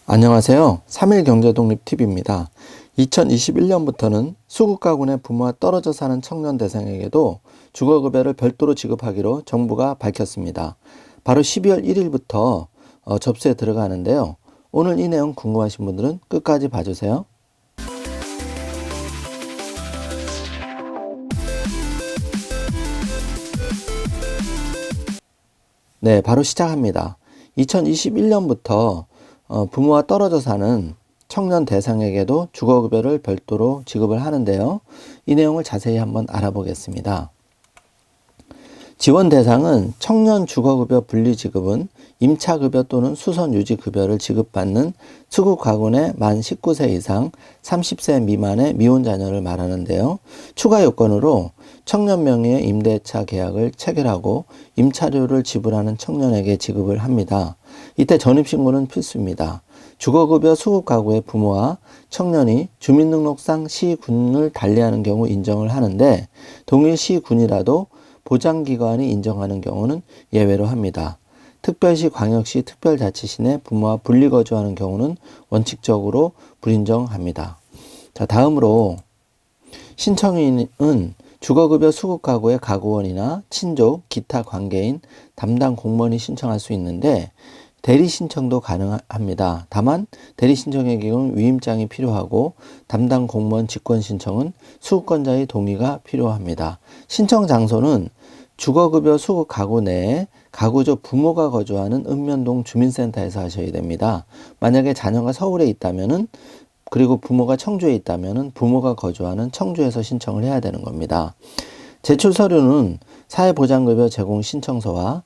안녕하세요. 3일 경제독립TV입니다. 2021년부터는 수국가구 내 부모와 떨어져 사는 청년 대상에게도 주거급여를 별도로 지급하기로 정부가 밝혔습니다. 바로 12월 1일부터 접수에 들어가는데요. 오늘 이 내용 궁금하신 분들은 끝까지 봐주세요. 네, 바로 시작합니다. 2021년부터 부모와 떨어져 사는 청년 대상에게도 주거급여를 별도로 지급을 하는데요. 이 내용을 자세히 한번 알아보겠습니다. 지원 대상은 청년 주거급여 분리지급은 임차급여 또는 수선유지급여를 지급받는 수국 가구 내 만 19세 이상 30세 미만의 미혼 자녀를 말하는데요. 추가 요건으로 청년 명의의 임대차 계약을 체결하고 임차료를 지불하는 청년에게 지급을 합니다. 이때 전입신고는 필수입니다. 주거급여 수국 가구의 부모와 청년이 주민등록상 시군을 달리하는 경우 인정을 하는데 동일 시군이라도 보장기관이 인정하는 경우는 예외로 합니다. 특별시, 광역시, 특별자치시 내 부모와 분리거주하는 경우는 원칙적으로 불인정합니다. 자, 다음으로 신청인은 주거급여 수국가구의 가구원이나 친족, 기타 관계인, 담당 공무원이 신청할 수 있는데 대리 신청도 가능합니다. 다만 대리 신청의 경우 위임장이 필요하고 담당 공무원 직권 신청은 수급권자의 동의가 필요합니다. 신청 장소는 주거급여 수급 가구 내에 가구주 부모가 거주하는 읍면동 주민센터에서 하셔야 됩니다. 만약에 자녀가 서울에 있다면은 그리고 부모가 청주에 있다면은 부모가 거주하는 청주에서 신청을 해야 되는 겁니다. 제출 서류는 사회보장급여 제공 신청서와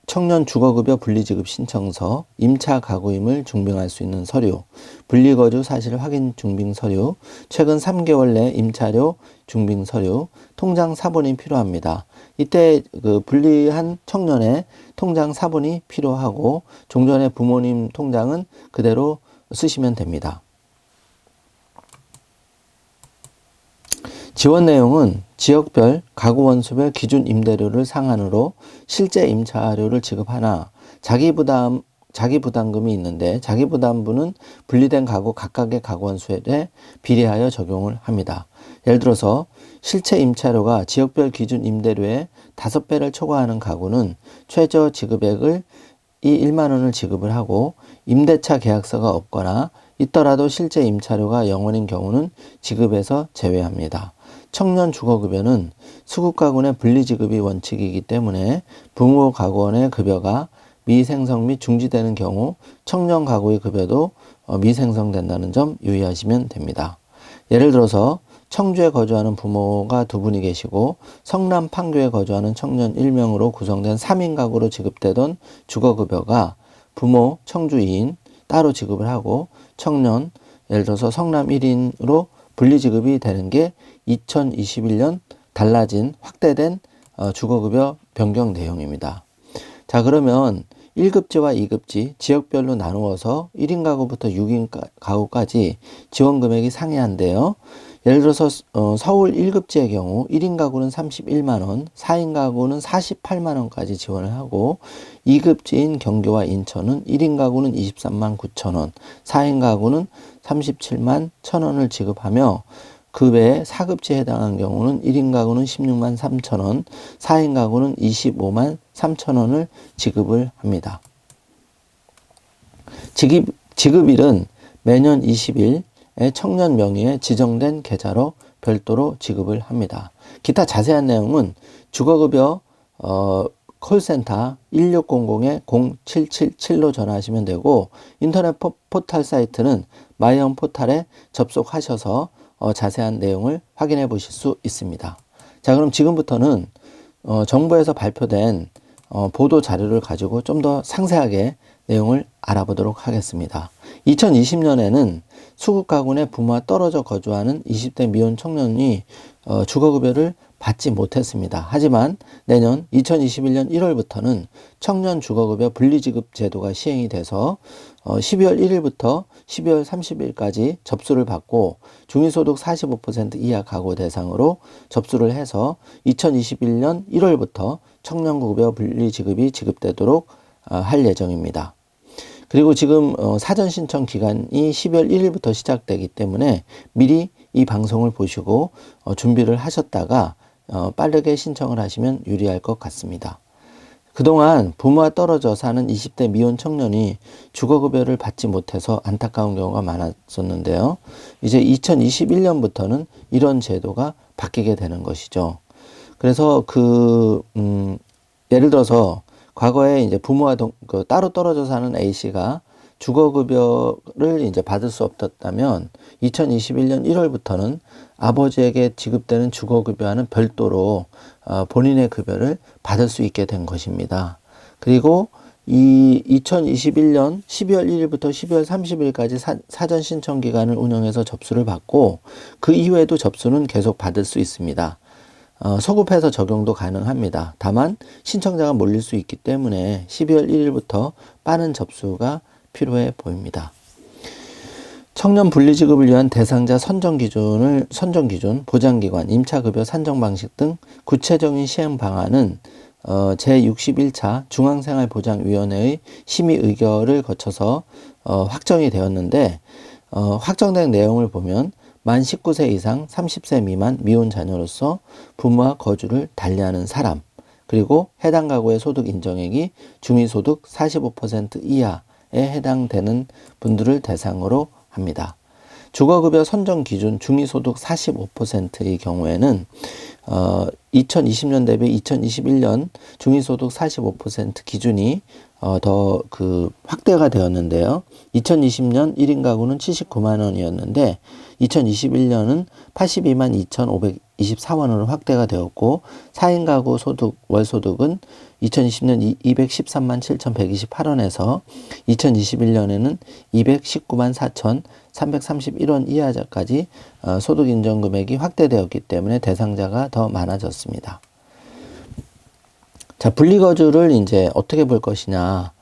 청년 주거급여 분리지급 신청서, 임차 가구임을 증명할 수 있는 서류, 분리거주 사실 확인 증빙 서류, 최근 3개월 내 임차료 증빙 서류, 통장 사본이 필요합니다. 이때 분리한 청년의 통장 사본이 필요하고 종전의 부모님 통장은 그대로 쓰시면 됩니다. 지원 내용은 지역별, 가구 원수별 기준 임대료를 상한으로 실제 임차료를 지급하나 자기부담금이 있는데 자기부담분은 분리된 가구 각각의 가구 원수에 비례하여 적용을 합니다. 예를 들어서 실제 임차료가 지역별 기준 임대료의 5배를 초과하는 가구는 최저 지급액을 1만 원을 지급을 하고 임대차 계약서가 없거나 있더라도 실제 임차료가 0원인 경우는 지급에서 제외합니다. 청년 주거급여는 수국가구 내 분리지급이 원칙이기 때문에 부모 가구원의 급여가 미생성 및 중지되는 경우 청년 가구의 급여도 미생성된다는 점 유의하시면 됩니다. 예를 들어서 청주에 거주하는 부모가 2분이 계시고 성남 판교에 거주하는 청년 1명으로 구성된 3인 가구로 지급되던 주거급여가 부모 청주 2인 따로 지급을 하고 청년 예를 들어서 성남 1인으로 분리지급이 되는 게 2021년 달라진 확대된 주거급여 변경 내용입니다. 자, 그러면 1급지와 2급지 지역별로 나누어서 1인 가구부터 6인 가구까지 지원 금액이 상이한데요. 예를 들어서 서울 1급지의 경우 1인 가구는 31만 원, 4인 가구는 48만 원까지 지원을 하고 2급지인 경기와 인천은 1인 가구는 23만 9천 원, 4인 가구는 37만 1천 원을 지급하며 그 외에 4급지에 해당한 경우는 1인 가구는 16만 3천 원, 4인 가구는 25만 3천 원을 지급을 합니다. 지급일은 매년 20일 청년 명의의 지정된 계좌로 별도로 지급을 합니다. 기타 자세한 내용은 주거급여 콜센터 1600-0777로 전화하시면 되고 인터넷 포털 사이트는 마이홈 포털에 접속하셔서 자세한 내용을 확인해 보실 수 있습니다. 자, 그럼 지금부터는 정부에서 발표된 보도 자료를 가지고 좀 더 상세하게 내용을 알아보도록 하겠습니다. 2020년에는 수국 가구 내 부모와 떨어져 거주하는 20대 미혼 청년이 주거급여를 받지 못했습니다. 하지만 내년 2021년 1월부터는 청년 주거급여 분리지급 제도가 시행이 돼서 12월 1일부터 12월 30일까지 접수를 받고 중위소득 45% 이하 가구 대상으로 접수를 해서 2021년 1월부터 청년급여 분리지급이 지급되도록 할 예정입니다. 그리고 지금 사전 신청 기간이 12월 1일부터 시작되기 때문에 미리 이 방송을 보시고 준비를 하셨다가 빠르게 신청을 하시면 유리할 것 같습니다. 그동안 부모와 떨어져 사는 20대 미혼 청년이 주거급여를 받지 못해서 안타까운 경우가 많았었는데요. 이제 2021년부터는 이런 제도가 바뀌게 되는 것이죠. 그래서 예를 들어서 과거에 이제 부모와 따로 떨어져 사는 A씨가 주거급여를 이제 받을 수 없었다면 2021년 1월부터는 아버지에게 지급되는 주거급여와는 별도로 본인의 급여를 받을 수 있게 된 것입니다. 그리고 이 2021년 12월 1일부터 12월 30일까지 사전 신청 기간을 운영해서 접수를 받고 그 이후에도 접수는 계속 받을 수 있습니다. 소급해서 적용도 가능합니다. 다만 신청자가 몰릴 수 있기 때문에 12월 1일부터 빠른 접수가 필요해 보입니다. 청년 분리지급을 위한 대상자 선정 기준, 보장기관, 임차급여 산정 방식 등 구체적인 시행 방안은 제61차 중앙생활보장위원회의 심의 의결을 거쳐서 확정이 되었는데 확정된 내용을 보면 만 19세 이상 30세 미만 미혼 자녀로서 부모와 거주를 달리하는 사람, 그리고 해당 가구의 소득 인정액이 중위소득 45% 이하에 해당되는 분들을 대상으로 합니다. 주거급여 선정 기준 중위소득 45%의 경우에는 2020년 대비 2021년 중위소득 45% 기준이 더 확대가 되었는데요. 2020년 1인 가구는 79만 원이었는데 2021년은 82만 2,524원으로 확대가 되었고 4인 가구 월소득은 2020년 213만 7,128원에서 2021년에는 219만 4,331원 이하까지 소득 인정 금액이 확대되었기 때문에 대상자가 더 많아졌습니다. 자, 분리거주를 이제 어떻게 볼 것이냐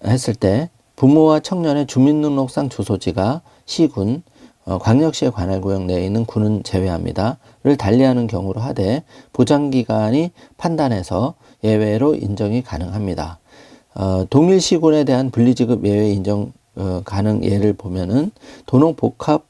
했을 때 부모와 청년의 주민등록상 주소지가 시군, 광역시의 관할구역 내에 있는 군은 제외합니다.를 달리하는 경우로 하되 보장기관이 판단해서 예외로 인정이 가능합니다. 동일 시군에 대한 분리지급 예외 인정 가능 예를 보면은 도농복합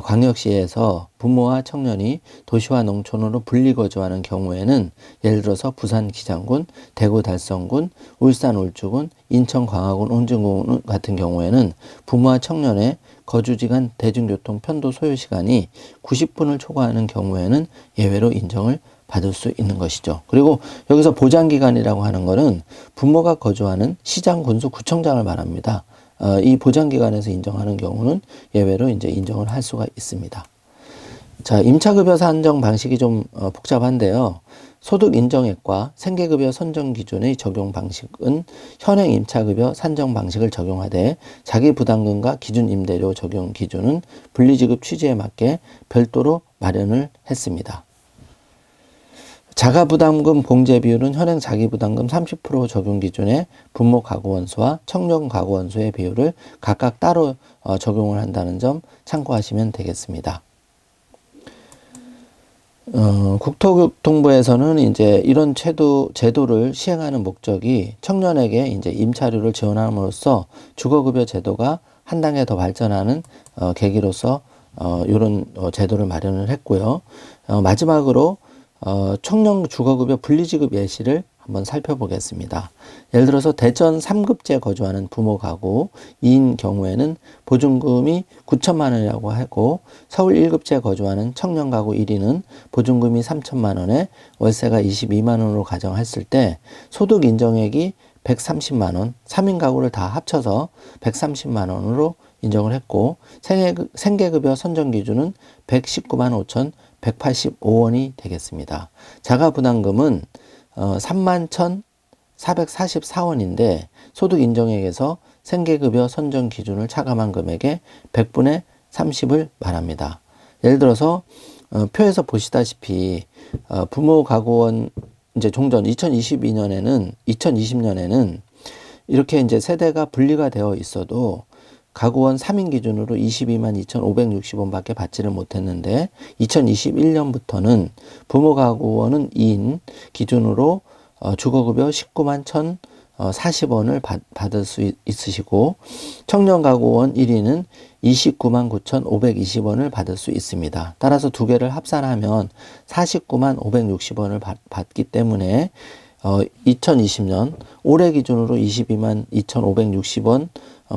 광역시에서 부모와 청년이 도시와 농촌으로 분리거주하는 경우에는 예를 들어서 부산 기장군, 대구 달성군, 울산 울주군, 인천 광화군 온진군 같은 경우에는 부모와 청년의 거주지 간 대중교통 편도 소요 시간이 90분을 초과하는 경우에는 예외로 인정을 받을 수 있는 것이죠. 그리고 여기서 보장기간이라고 하는 것은 부모가 거주하는 시장, 군수, 구청장을 말합니다. 이 보장기관에서 인정하는 경우는 예외로 이제 인정을 할 수가 있습니다. 자, 임차급여 산정 방식이 좀 복잡한데요. 소득 인정액과 생계급여 선정 기준의 적용 방식은 현행 임차급여 산정 방식을 적용하되 자기부담금과 기준 임대료 적용 기준은 분리지급 취지에 맞게 별도로 마련을 했습니다. 자가부담금 공제 비율은 현행 자기부담금 30% 적용 기준에 부모 가구원수와 청년 가구원수의 비율을 각각 따로 적용을 한다는 점 참고하시면 되겠습니다. 국토교통부에서는 이제 이런 제도를 시행하는 목적이 청년에게 이제 임차료를 지원함으로써 주거급여 제도가 한 단계 더 발전하는 계기로서 이런 제도를 마련을 했고요. 마지막으로 청년 주거급여 분리지급 예시를 한번 살펴보겠습니다. 예를 들어서 대전 3급제 거주하는 부모 가구 2인 경우에는 보증금이 9천만 원이라고 하고 서울 1급제 거주하는 청년 가구 1인은 보증금이 3천만 원에 월세가 22만 원으로 가정했을 때 소득 인정액이 130만 원, 3인 가구를 다 합쳐서 130만 원으로 인정을 했고 생계급여 선정 기준은 119만 5,185원이 되겠습니다. 자가부담금은 31,444원인데 소득 인정액에서 생계급여 선정 기준을 차감한 금액의 100분의 30을 말합니다. 예를 들어서 표에서 보시다시피 부모 가구원 이제 종전 2020년에는 이렇게 이제 세대가 분리가 되어 있어도 가구원 3인 기준으로 22만 2,560원밖에 받지를 못했는데 2021년부터는 부모 가구원은 2인 기준으로 주거급여 19만 40원을 받을 수 있으시고, 청년가구원 1위는 29만 9,520원을 받을 수 있습니다. 따라서 두 개를 합산하면 49만 560원을 받기 때문에 2020년 올해 기준으로 22만 2,560원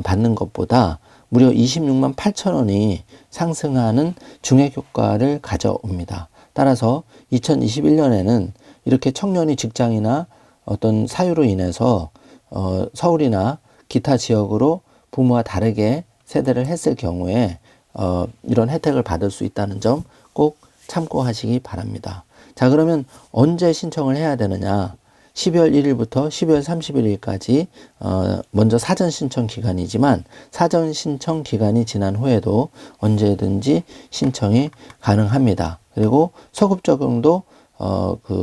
받는 것보다 무려 26만 8천원이 상승하는 중액 효과를 가져옵니다. 따라서 2021년에는 이렇게 청년이 직장이나 어떤 사유로 인해서 서울이나 기타 지역으로 부모와 다르게 세대를 했을 경우에 이런 혜택을 받을 수 있다는 점 꼭 참고하시기 바랍니다. 자, 그러면 언제 신청을 해야 되느냐? 12월 1일부터 12월 31일까지 먼저 사전 신청 기간이지만, 사전 신청 기간이 지난 후에도 언제든지 신청이 가능합니다. 그리고 소급 적용도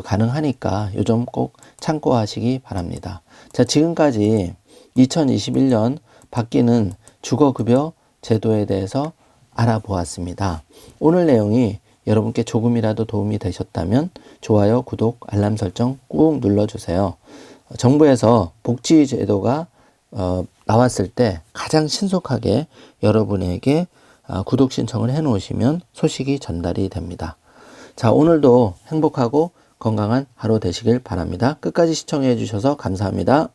가능하니까 요 점 꼭 참고하시기 바랍니다. 자, 지금까지 2021년 바뀌는 주거급여 제도에 대해서 알아보았습니다. 오늘 내용이 여러분께 조금이라도 도움이 되셨다면 좋아요, 구독, 알람 설정 꾹 눌러주세요. 정부에서 복지 제도가 나왔을 때 가장 신속하게 여러분에게 구독 신청을 해 놓으시면 소식이 전달이 됩니다. 자, 오늘도 행복하고 건강한 하루 되시길 바랍니다. 끝까지 시청해 주셔서 감사합니다.